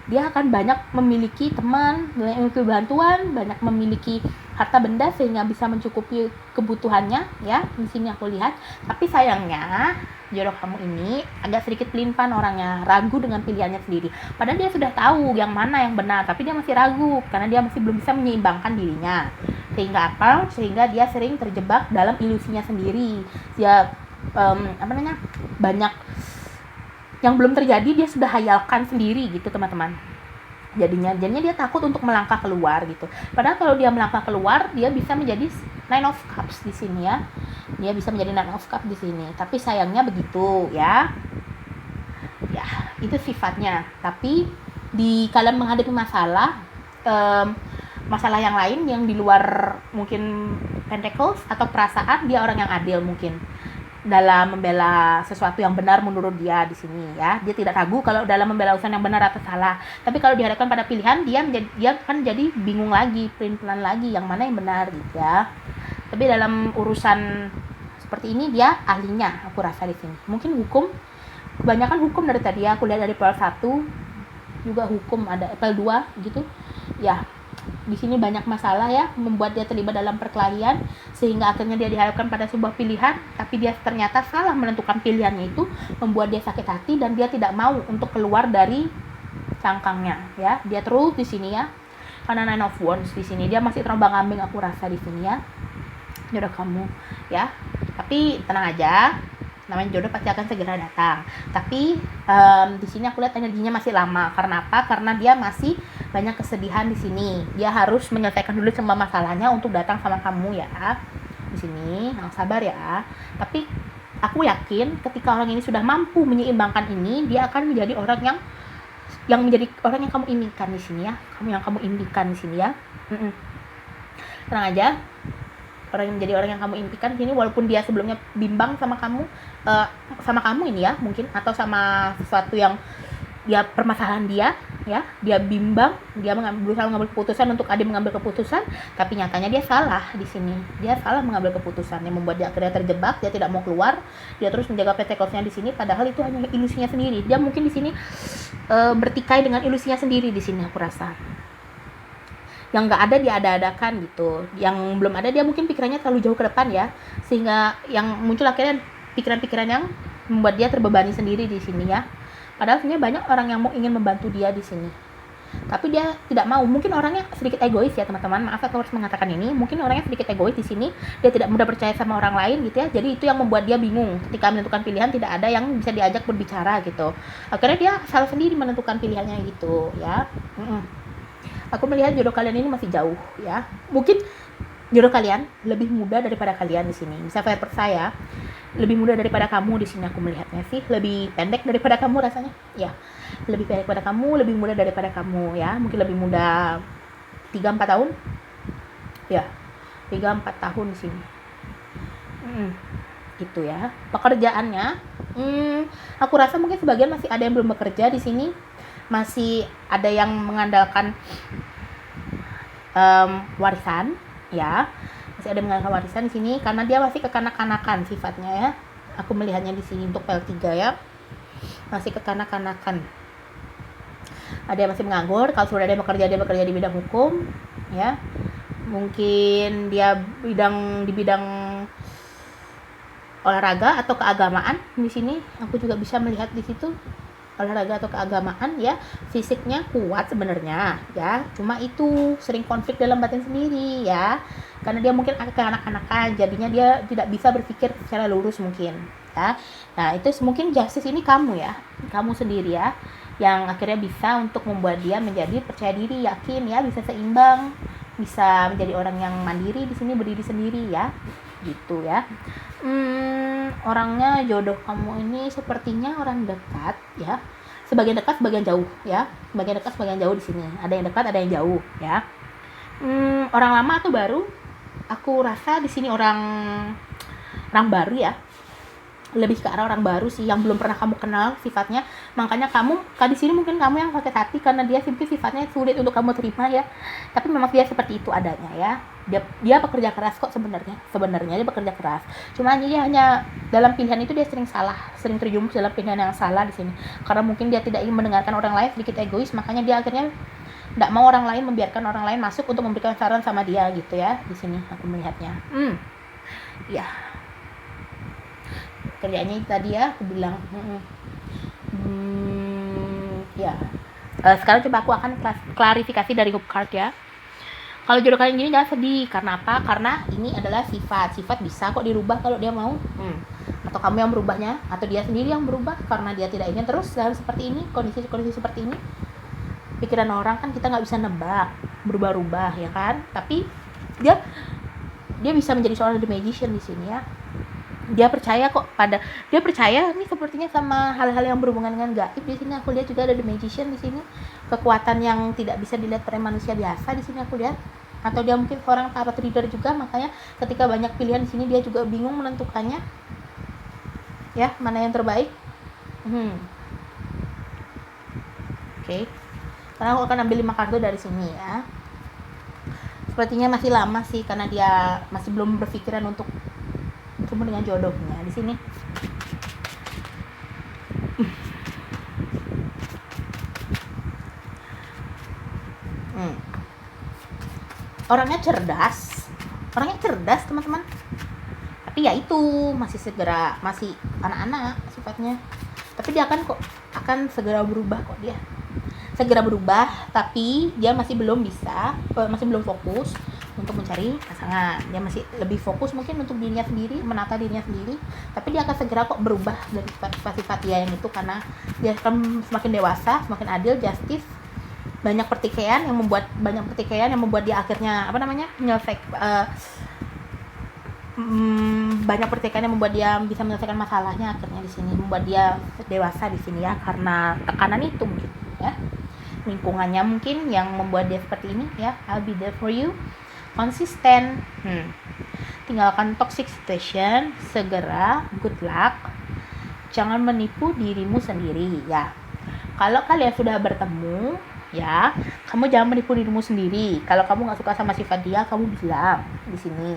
dia akan banyak memiliki teman, banyak memiliki bantuan, banyak memiliki harta benda sehingga bisa mencukupi kebutuhannya ya. Di sini aku lihat. Tapi sayangnya jodoh kamu ini agak sedikit pelin-pelan orangnya, ragu dengan pilihannya sendiri. Padahal dia sudah tahu yang mana yang benar, tapi dia masih ragu karena dia masih belum bisa menyeimbangkan dirinya. Sehingga apa? Sehingga dia sering terjebak dalam ilusinya sendiri. Dia banyak yang belum terjadi dia sudah hayalkan sendiri gitu teman-teman. Jadinya dia takut untuk melangkah keluar gitu. Padahal kalau dia melangkah keluar, dia bisa menjadi 9 of Cups di sini ya. Dia bisa menjadi 9 of Cups di sini. Tapi sayangnya begitu ya. Ya, itu sifatnya. Tapi di kalian menghadapi masalah masalah yang lain yang di luar mungkin Pentacles atau perasaan, dia orang yang adil mungkin dalam membela sesuatu yang benar menurut dia di sini ya. Dia tidak ragu kalau dalam membela urusan yang benar atau salah. Tapi kalau dihadapkan pada pilihan, dia akan jadi bingung lagi, pelin-pelan lagi yang mana yang benar gitu ya. Tapi dalam urusan seperti ini dia ahlinya, aku rasa di sini. Mungkin hukum, kebanyakan hukum dari tadi ya, aku lihat dari PL1 juga hukum, ada PL2 gitu. Ya, di sini banyak masalah ya, membuat dia terlibat dalam perkelahian sehingga akhirnya dia dihadapkan pada sebuah pilihan, tapi dia ternyata salah menentukan pilihannya itu, membuat dia sakit hati dan dia tidak mau untuk keluar dari cangkangnya ya. Dia terus di sini ya. Karena Nine of Wands di sini dia masih terombang-ambing, aku rasa di sini ya. Jodoh kamu ya. Tapi tenang aja, namanya jodoh pasti akan segera datang. Tapi di sini aku lihat energinya masih lama. Karena apa? Karena dia masih banyak kesedihan di sini. Dia harus menyelesaikan dulu semua masalahnya untuk datang sama kamu ya. Di sini, nah, sabar ya. Tapi aku yakin ketika orang ini sudah mampu menyeimbangkan ini, dia akan menjadi orang yang menjadi orang yang kamu inginkan di sini ya. Kamu impikan di sini ya. Tenang aja. Orang yang menjadi orang yang kamu impikan di sini, walaupun dia sebelumnya bimbang sama kamu ini ya, mungkin, atau sama sesuatu yang dia permasalahan dia ya, dia bimbang, dia berusaha mengambil keputusan untuk Ade mengambil keputusan, tapi nyatanya dia salah di sini. Dia salah mengambil keputusan yang membuat dia akhirnya terjebak, dia tidak mau keluar, dia terus menjaga pentacles-nya di sini, padahal itu hanya ilusinya sendiri. Dia mungkin di sini bertikai dengan ilusinya sendiri di sini, aku rasa. Yang nggak ada dia ada-adakan gitu, yang belum ada dia mungkin pikirannya terlalu jauh ke depan ya, sehingga yang muncul akhirnya pikiran-pikiran yang membuat dia terbebani sendiri di sini ya. Padahal sebenarnya banyak orang yang ingin membantu dia di sini, tapi dia tidak mau. Mungkin orangnya sedikit egois ya teman-teman, maaf aku harus mengatakan ini, mungkin orangnya sedikit egois di sini, dia tidak mudah percaya sama orang lain gitu ya. Jadi itu yang membuat dia bingung ketika menentukan pilihan, tidak ada yang bisa diajak berbicara gitu, akhirnya dia salah sendiri menentukan pilihannya gitu ya. Aku melihat jodoh kalian ini masih jauh ya. Mungkin jodoh kalian lebih muda daripada kalian di sini. Bisa percaya, lebih muda daripada kamu di sini, aku melihatnya sih. Lebih pendek daripada kamu rasanya. Ya, lebih pendek daripada kamu, lebih muda daripada kamu ya. Mungkin lebih muda 3-4 tahun. Ya, 3-4 tahun di sini. Gitu ya. Pekerjaannya, aku rasa mungkin sebagian masih ada yang belum bekerja di sini. Masih ada yang mengandalkan warisan ya, masih ada yang mengandalkan warisan di sini karena dia masih kekanak-kanakan sifatnya ya. Aku melihatnya di sini untuk PL3 ya, masih kekanak-kanakan. Ada yang masih menganggur. Kalau sudah ada yang bekerja, dia bekerja di bidang hukum ya. Mungkin dia di bidang olahraga atau keagamaan di sini. Aku juga bisa melihat di situ olahraga atau keagamaan ya. Fisiknya kuat sebenarnya ya, cuma itu sering konflik dalam batin sendiri ya, karena dia mungkin anak-anakan, jadinya dia tidak bisa berpikir secara lurus mungkin ya. Nah itu mungkin justice ini kamu ya, kamu sendiri ya, yang akhirnya bisa untuk membuat dia menjadi percaya diri, yakin ya, bisa seimbang, bisa menjadi orang yang mandiri di sini, berdiri sendiri ya, gitu ya. Orangnya jodoh kamu ini sepertinya orang dekat ya, sebagian dekat sebagian jauh ya, sebagian dekat sebagian jauh di sini, ada yang dekat ada yang jauh ya. Orang lama atau baru, aku rasa di sini orang baru ya, lebih ke arah orang baru sih, yang belum pernah kamu kenal sifatnya. Makanya kamu di sini mungkin kamu yang sakit hati karena dia sifatnya sulit untuk kamu terima ya, tapi memang dia seperti itu adanya ya. Dia bekerja keras kok, sebenarnya dia bekerja keras, cuma dia hanya dalam pilihan itu dia sering terjumus dalam pilihan yang salah di sini, karena mungkin dia tidak ingin mendengarkan orang lain, sedikit egois, makanya dia akhirnya tidak mau orang lain, membiarkan orang lain masuk untuk memberikan saran sama dia gitu ya. Di sini aku melihatnya ya, kerjanya itu tadi ya aku bilang. Ya sekarang coba aku akan klarifikasi dari hope card ya. Kalau jodoh kalian gini jangan sedih. Karena apa? Karena ini adalah sifat bisa kok dirubah kalau dia mau. Atau kamu yang berubahnya, atau dia sendiri yang berubah karena dia tidak ingin terus dalam seperti ini, kondisi seperti ini. Pikiran orang kan kita nggak bisa nebak, berubah-ubah ya kan. Tapi dia bisa menjadi seorang the magician di sini ya. Dia percaya ini sepertinya sama hal-hal yang berhubungan dengan gaib di sini. Aku lihat juga ada the magician di sini, kekuatan yang tidak bisa dilihat oleh manusia biasa di sini aku lihat. Atau dia mungkin seorang tarot reader juga, makanya ketika banyak pilihan di sini dia juga bingung menentukannya ya, mana yang terbaik. Oke. Sekarang aku akan ambil 5 kartu dari sini ya. sepertinya masih lama sih, karena dia masih belum berpikiran untuk bertemu dengan jodohnya di sini. Orangnya cerdas teman-teman, tapi ya itu masih anak-anak sifatnya, tapi dia akan segera berubah kok. Dia segera berubah, tapi dia masih belum fokus untuk mencari pasangan. Dia masih lebih fokus mungkin untuk dirinya sendiri, menata dirinya sendiri, tapi dia akan segera kok berubah dari sifat-sifat dia yang itu, karena dia akan semakin dewasa, semakin adil, justice. Banyak pertikaian yang membuat dia akhirnya banyak pertikaian yang membuat dia bisa menyelesaikan masalahnya akhirnya di sini, membuat dia dewasa di sini ya, karena tekanan itu mungkin ya, lingkungannya mungkin yang membuat dia seperti ini ya. I'll be there for you, konsisten. Tinggalkan toxic situation segera, good luck. Jangan menipu dirimu sendiri ya. Kalau kalian sudah bertemu ya, kamu jangan menipu dirimu sendiri. Kalau kamu nggak suka sama sifat dia, kamu bilang di sini.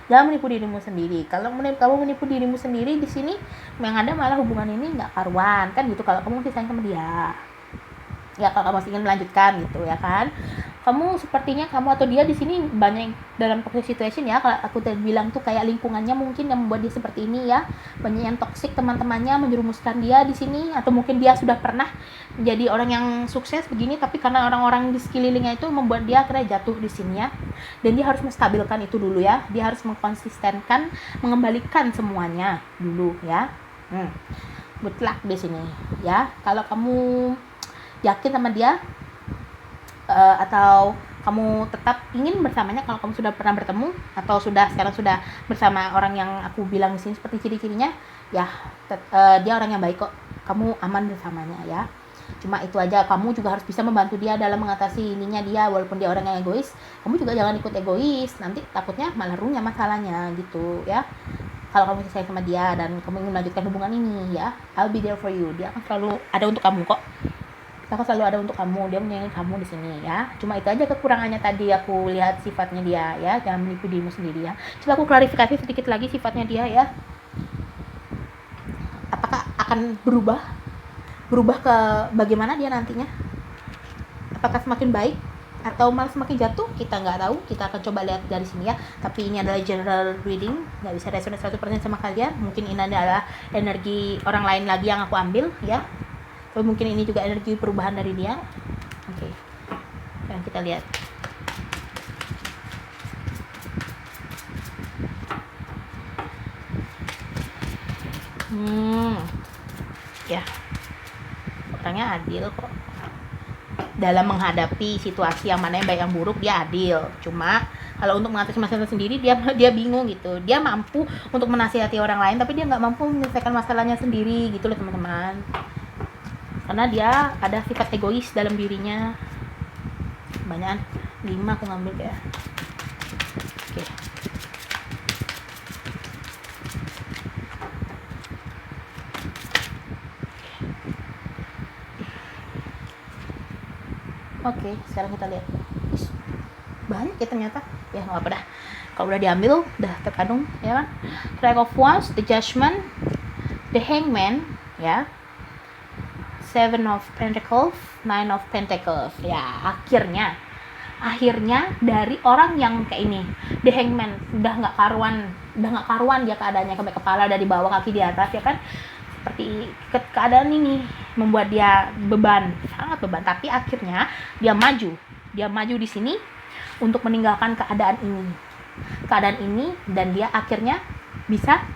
Jangan menipu dirimu sendiri. Kalau kamu menipu dirimu sendiri di sini, yang ada malah hubungan ini nggak karuan kan gitu. Kalau kamu masih sayang sama dia, ya kalau kamu masih ingin melanjutkan gitu ya kan. Kamu sepertinya kamu atau dia di sini banyak dalam toxic situation ya. Kalau aku tadi bilang tuh kayak lingkungannya mungkin yang membuat dia seperti ini ya. Banyak yang toxic, teman-temannya menjerumuskan dia di sini, atau mungkin dia sudah pernah menjadi orang yang sukses begini, tapi karena orang-orang di sekelilingnya itu membuat dia akhirnya jatuh di sini ya. Dan dia harus menstabilkan itu dulu ya. Dia harus mengkonsistenkan, mengembalikan semuanya dulu ya. Good luck di sini ya. Kalau kamu yakin sama dia, atau kamu tetap ingin bersamanya, kalau kamu sudah pernah bertemu atau sekarang sudah bersama orang yang aku bilang di sini seperti ciri-cirinya ya, dia orang yang baik kok, kamu aman bersamanya ya. Cuma itu aja, kamu juga harus bisa membantu dia dalam mengatasi ininya dia, walaupun dia orang yang egois, kamu juga jangan ikut egois, nanti takutnya malah runyam masalahnya gitu ya. Kalau kamu sayang sama dia dan kamu ingin melanjutkan hubungan ini ya, I'll be there for you. Dia akan selalu ada untuk kamu kok. Dia akan selalu ada untuk kamu. Dia menyayangi kamu di sini ya. Cuma itu aja kekurangannya tadi aku lihat sifatnya dia ya. Jangan menipu dirimu sendiri ya. Coba aku klarifikasi sedikit lagi sifatnya dia ya. Apakah akan berubah ke bagaimana dia nantinya? Apakah semakin baik atau malah semakin jatuh? Kita nggak tahu. Kita akan coba lihat dari sini ya. Tapi ini adalah general reading, nggak bisa resonate 100% sama kalian. Mungkin ini adalah energi orang lain lagi yang aku ambil ya. Atau mungkin ini juga energi perubahan dari dia. Oke. Sekarang kita lihat. Ya. Orangnya adil kok. Dalam menghadapi situasi yang mana yang baik yang buruk, dia adil. Cuma kalau untuk mengatasi masalah sendiri, dia bingung gitu. Dia mampu untuk menasihati orang lain, tapi dia nggak mampu menyelesaikan masalahnya sendiri gitu loh teman-teman. Karena dia ada sifat egois dalam dirinya. Banyak 5 aku ngambil ya. Oke, sekarang kita lihat. Banyak ya ternyata. Ya nggak apa dah. Kalau udah diambil, udah terkandung ya kan. Three of Wands, the Judgment, the Hangman ya. Seven of Pentacles, Nine of Pentacles. Ya, akhirnya dari orang yang kayak ini, The Hangman, udah nggak karuan dia keadaannya, sampai kepala dari bawah, kaki di atas ya kan. Seperti keadaan ini membuat dia sangat beban, tapi akhirnya dia maju di sini untuk meninggalkan keadaan ini, dan dia akhirnya bisa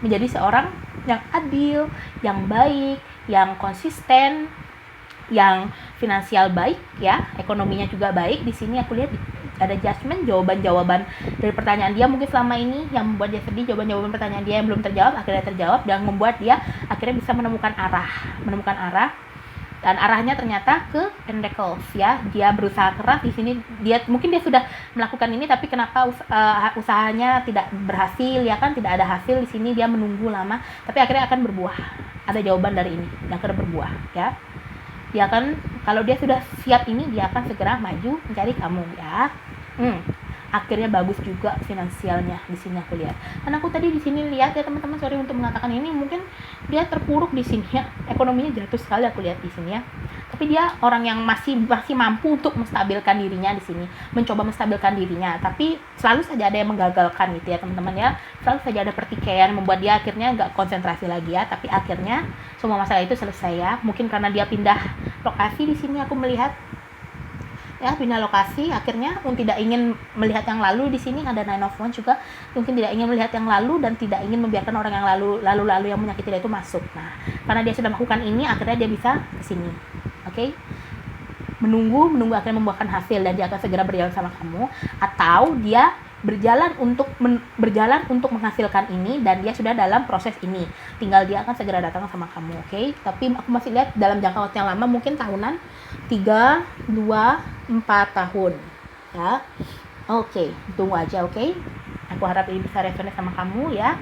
menjadi seorang yang adil, yang baik, yang konsisten, yang finansial baik ya, ekonominya juga baik. Di sini aku lihat ada Judgment, jawaban-jawaban dari pertanyaan dia mungkin selama ini yang membuat dia sedih, jawaban-jawaban pertanyaan dia yang belum terjawab akhirnya terjawab, dan membuat dia akhirnya bisa menemukan arah, dan arahnya ternyata ke Pentacles ya. Dia berusaha keras di sini, mungkin dia sudah melakukan ini, tapi kenapa usahanya tidak berhasil ya kan, tidak ada hasil. Di sini dia menunggu lama, tapi akhirnya akan berbuah. Ada jawaban dari ini yang akan berbuah ya. Dia akan, kalau dia sudah siap ini, dia akan segera maju mencari kamu ya. Akhirnya bagus juga finansialnya di sini aku lihat. Karena aku tadi di sini lihat ya teman-teman, sorry untuk mengatakan ini, mungkin dia terpuruk di sini ya, ekonominya jatuh sekali aku lihat di sini ya. Tapi dia orang yang masih mampu untuk menstabilkan dirinya di sini, mencoba menstabilkan dirinya. Tapi selalu saja ada yang menggagalkan gitu ya teman-teman ya. Selalu saja ada pertikaian membuat dia akhirnya nggak konsentrasi lagi ya. Tapi akhirnya semua masalah itu selesai ya. Mungkin karena dia pindah lokasi di sini aku melihat ya, pindah lokasi, akhirnya tidak ingin melihat yang lalu. Di sini ada Nine of Wands juga, mungkin tidak ingin melihat yang lalu dan tidak ingin membiarkan orang yang lalu yang menyakiti dia itu masuk. Nah, karena dia sudah melakukan ini, akhirnya dia bisa ke sini. Oke? Menunggu akhirnya membuahkan hasil dan dia akan segera berjalan sama kamu, atau dia berjalan untuk menghasilkan ini dan dia sudah dalam proses ini, tinggal dia akan segera datang sama kamu. Oke? Tapi aku masih lihat dalam jangka waktu yang lama, mungkin tahunan, 3, 2, 4 tahun ya. Oke, tunggu aja. Oke, aku harap ini bisa resonate sama kamu ya.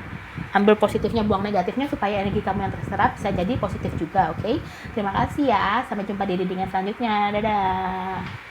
Ambil positifnya, buang negatifnya supaya energi kamu yang terserap bisa jadi positif juga. Oke, terima kasih ya, sampai jumpa di reading selanjutnya. Dadah.